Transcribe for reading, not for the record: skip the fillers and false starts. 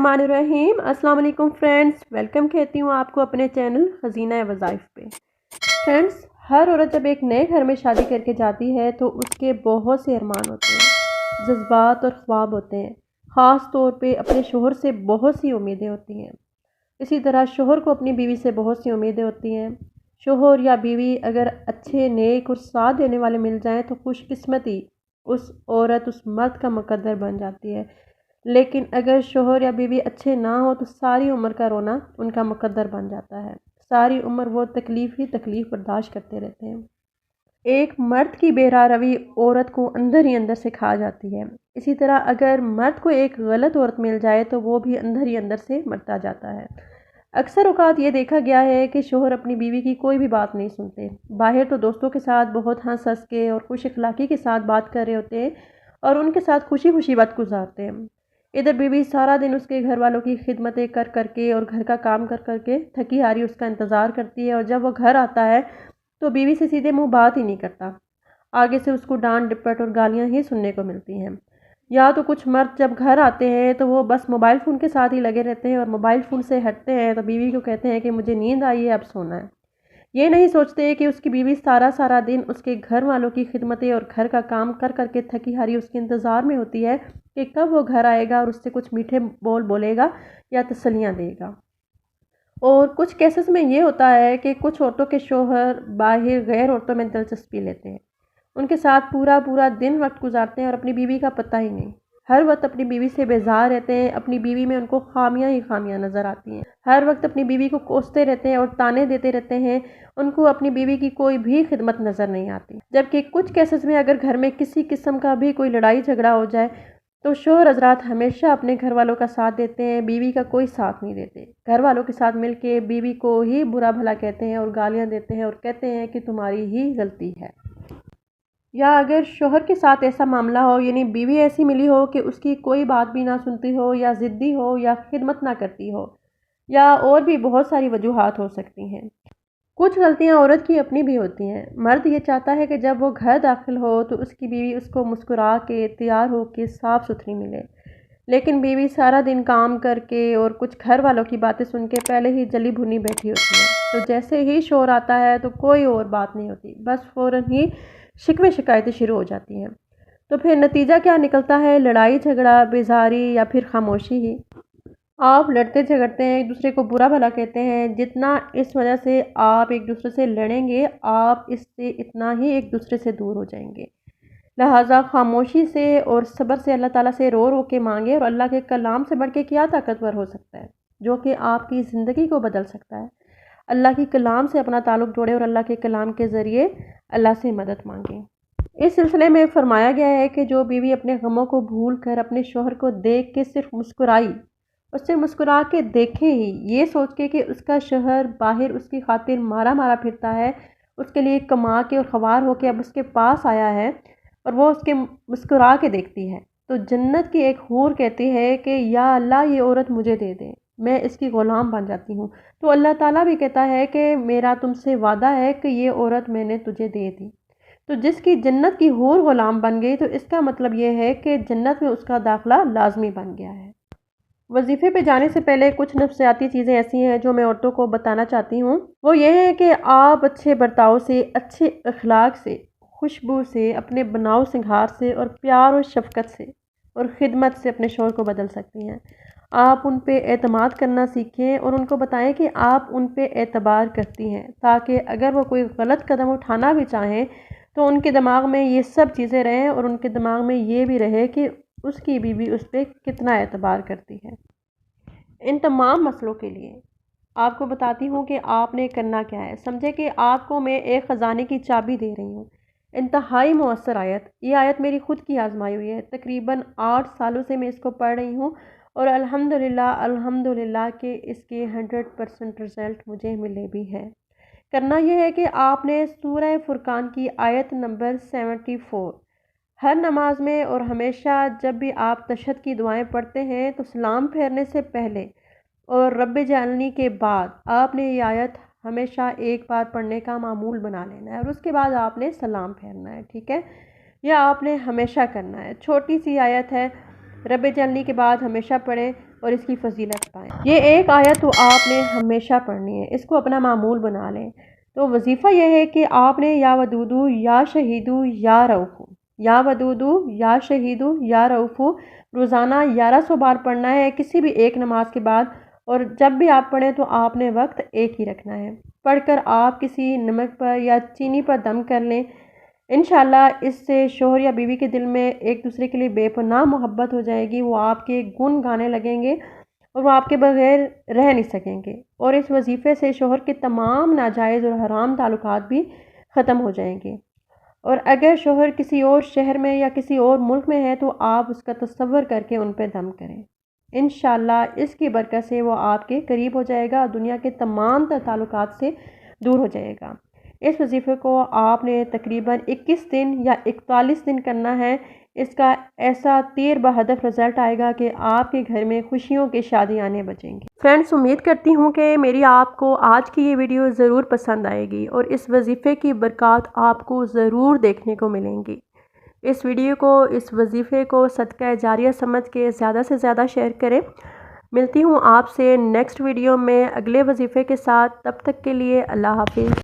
बिस्मिल्लाहिर्रहमानिर्रहीम। अस्सलाम वालेकुम फ्रेंड्स, वेलकम कहती हूँ आपको अपने चैनल खजीना वज़ाइफ पे। फ्रेंड्स, हर औरत जब एक नए घर में शादी करके जाती है तो उसके बहुत से अरमान होते हैं, जज्बात और ख्वाब होते हैं। ख़ास तौर पे अपने शोहर से बहुत सी उम्मीदें होती हैं। इसी तरह शोहर को अपनी बीवी से बहुत सी उम्मीदें होती हैं। शोहर या बीवी अगर अच्छे, नेक और साथ देने वाले मिल जाएं तो खुशकिस्मती उस औरत, उस मर्द का मुकद्दर बन जाती है। लेकिन अगर शोहर या बीवी अच्छे ना हो तो सारी उम्र का रोना उनका मुकद्दर बन जाता है। सारी उम्र वो तकलीफ़ ही तकलीफ़ बर्दाश्त करते रहते हैं। एक मर्द की बेरारवी औरत को अंदर ही अंदर से खा जाती है। इसी तरह अगर मर्द को एक गलत औरत मिल जाए तो वो भी अंदर ही अंदर से मरता जाता है। अक्सर औक़ात ये देखा गया है कि शोहर अपनी बीवी की कोई भी बात नहीं सुनते। बाहर तो दोस्तों के साथ बहुत हंस हंस के और खुश अखलाक़ी के साथ बात कर रहे होते हैं और उनके साथ खुशी खुशी वक्त गुजारते हैं। इधर बीवी सारा दिन उसके घर वालों की खिदमतें कर करके और घर का काम कर करके थकी हारी उसका इंतज़ार करती है, और जब वो घर आता है तो बीवी से सीधे मुंह बात ही नहीं करता। आगे से उसको डांट डिपट और गालियां ही सुनने को मिलती हैं। या तो कुछ मर्द जब घर आते हैं तो वो बस मोबाइल फ़ोन के साथ ही लगे रहते हैं, और मोबाइल फ़ोन से हटते हैं तो बीवी को कहते हैं कि मुझे नींद आई है, अब सोना है। ये नहीं सोचते कि उसकी बीवी सारा सारा दिन उसके घर वालों की खिदमतें और घर का काम कर करके थकी हारी उसके इंतज़ार में होती है कि कब वो घर आएगा और उससे कुछ मीठे बोल बोलेगा या तसल्लियाँ देगा। और कुछ केसेस में ये होता है कि कुछ औरतों के शोहर बाहर गैर औरतों में दिलचस्पी लेते हैं, उनके साथ पूरा पूरा दिन वक्त गुजारते हैं और अपनी बीवी का पता ही नहीं। हर वक्त अपनी बीवी से बेजार रहते हैं, अपनी बीवी में उनको खामियां ही खामियां नज़र आती हैं। हर वक्त अपनी बीवी को कोसते रहते हैं और ताने देते रहते हैं, उनको अपनी बीवी की कोई भी खिदमत नज़र नहीं आती। जबकि कुछ केसेस में अगर घर में किसी किस्म का भी कोई लड़ाई झगड़ा हो जाए तो शोहर हजरात हमेशा अपने घर वालों का साथ देते हैं, बीवी का कोई साथ नहीं देते। घर वालों के साथ मिलके बीवी को ही बुरा भला कहते हैं और गालियां देते हैं और कहते हैं कि तुम्हारी ही गलती है। या अगर शोहर के साथ ऐसा मामला हो, यानी बीवी ऐसी मिली हो कि उसकी कोई बात भी ना सुनती हो, या ज़िद्दी हो, या खिदमत ना करती हो, या और भी बहुत सारी वजूहात हो सकती हैं। कुछ गलतियां औरत की अपनी भी होती हैं। मर्द ये चाहता है कि जब वो घर दाखिल हो तो उसकी बीवी उसको मुस्कुरा के तैयार हो के साफ़ सुथरी मिले, लेकिन बीवी सारा दिन काम करके और कुछ घर वालों की बातें सुन के पहले ही जली भुनी बैठी होती है। तो जैसे ही शोर आता है तो कोई और बात नहीं होती, बस फ़ौरन ही शिकवे शिकायतें शुरू हो जाती हैं। तो फिर नतीजा क्या निकलता है? लड़ाई झगड़ा, बेजारी या फिर खामोशी ही। आप लड़ते झगड़ते हैं, एक दूसरे को बुरा भला कहते हैं। जितना इस वजह से आप एक दूसरे से लड़ेंगे, आप इससे इतना ही एक दूसरे से दूर हो जाएंगे। लिहाजा खामोशी से और सब्र से अल्लाह ताला से रो रो के मांगे, और अल्लाह के कलाम से बढ़ के क्या ताकतवर हो सकता है जो कि आपकी ज़िंदगी को बदल सकता है। अल्लाह की कलाम से अपना ताल्लुक़ जोड़े और अल्लाह के कलाम के ज़रिए अल्लाह से मदद मांगे। इस सिलसिले में फरमाया गया है कि जो बीवी अपने गमों को भूल कर अपने शोहर को देख के सिर्फ मुस्कुराई, उससे मुस्कुरा के देखे ही, ये सोच के कि उसका शोहर बाहर उसकी खातिर मारा मारा फिरता है, उसके लिए कमा के और ख्वार होके अब उसके पास आया है और वो उसके मुस्कुरा के देखती है, तो जन्नत की एक हूर कहती है कि या अल्लाह ये औरत मुझे दे दे, मैं इसकी ग़ुलाम बन जाती हूँ। तो अल्लाह ताला भी कहता है कि मेरा तुमसे वादा है कि ये औरत मैंने तुझे दे दी। तो जिसकी जन्नत की हूर ग़ुलाम बन गई तो इसका मतलब ये है कि जन्नत में उसका दाखिला लाजमी बन गया है। वजीफ़े पे जाने से पहले कुछ नफ्सियाती चीज़ें ऐसी हैं जो मैं औरतों को बताना चाहती हूँ। वो ये है कि आप अच्छे बर्ताव से, अच्छे अखलाक से, खुशबू से, अपने बनाव सिंगार से और प्यार और शफ़क़त से और ख़िदमत से अपने शौहर को बदल सकती हैं। आप उन पे एतमाद करना सीखें और उनको बताएं कि आप उन पे एतबार करती हैं, ताकि अगर वो कोई गलत कदम उठाना भी चाहें तो उनके दिमाग में ये सब चीज़ें रहें और उनके दिमाग में ये भी रहे कि उसकी बीवी उस पर कितना एतबार करती है। इन तमाम मसलों के लिए आपको बताती हूँ कि आपने करना क्या है। समझे कि आपको मैं एक ख़जाने की चाबी दे रही हूँ, इंतहाई मुअस्सर आयत। ये आयत मेरी ख़ुद की आजमाई हुई है, तकरीबन 8 सालों से मैं इसको पढ़ रही हूँ और अल्हम्दुलिल्लाह के इसके 100% रिज़ल्ट मुझे मिले भी हैं। करना यह है कि आपने सूरह फुरकान की आयत नंबर 74 हर नमाज में और हमेशा जब भी आप तशहद की दुआएं पढ़ते हैं तो सलाम फेरने से पहले और रब्बे जालनी के बाद आपने ये आयत हमेशा एक बार पढ़ने का मामूल बना लेना है, और उसके बाद आपने सलाम फेरना है। ठीक है, यह आपने हमेशा करना है। छोटी सी आयत है, رب جلنی کے بعد ہمیشہ پڑھیں اور اس کی فضیلت پائیں۔ یہ ایک آیت تو آپ نے ہمیشہ پڑھنی ہے، اس کو اپنا معمول بنا لیں۔ تو وظیفہ یہ ہے کہ آپ نے یا ودودو یا شہیدو یا رؤوفو، یا ودودو یا شہیدو یا رؤوفو روزانہ 1100 بار پڑھنا ہے کسی بھی ایک نماز کے بعد، اور جب بھی آپ پڑھیں تو آپ نے وقت ایک ہی رکھنا ہے۔ پڑھ کر آپ کسی نمک پر یا چینی پر دم کر لیں۔ انشاءاللہ اس سے شوہر یا بیوی کے دل میں ایک دوسرے کے لیے بے پناہ محبت ہو جائے گی، وہ آپ کے گن گانے لگیں گے اور وہ آپ کے بغیر رہ نہیں سکیں گے، اور اس وظیفے سے شوہر کے تمام ناجائز اور حرام تعلقات بھی ختم ہو جائیں گے۔ اور اگر شوہر کسی اور شہر میں یا کسی اور ملک میں ہے تو آپ اس کا تصور کر کے ان پہ دم کریں۔ انشاءاللہ اس کی برکت سے وہ آپ کے قریب ہو جائے گا اور دنیا کے تمام تعلقات سے دور ہو جائے گا۔ اس وظیفے کو آپ نے تقریباً 21 دن یا 41 دن کرنا ہے۔ اس کا ایسا تیر بہدف رزلٹ آئے گا کہ آپ کے گھر میں خوشیوں کی شادیاں آنے بچیں گی۔ فرینڈز، امید کرتی ہوں کہ میری آپ کو آج کی یہ ویڈیو ضرور پسند آئے گی اور اس وظیفے کی برکات آپ کو ضرور دیکھنے کو ملیں گی۔ اس ویڈیو کو، اس وظیفے کو صدقہ جاریہ سمجھ کے زیادہ سے زیادہ شیئر کریں۔ ملتی ہوں آپ سے نیکسٹ ویڈیو میں اگلے وظیفے کے ساتھ، تب تک کے لیے اللہ حافظ۔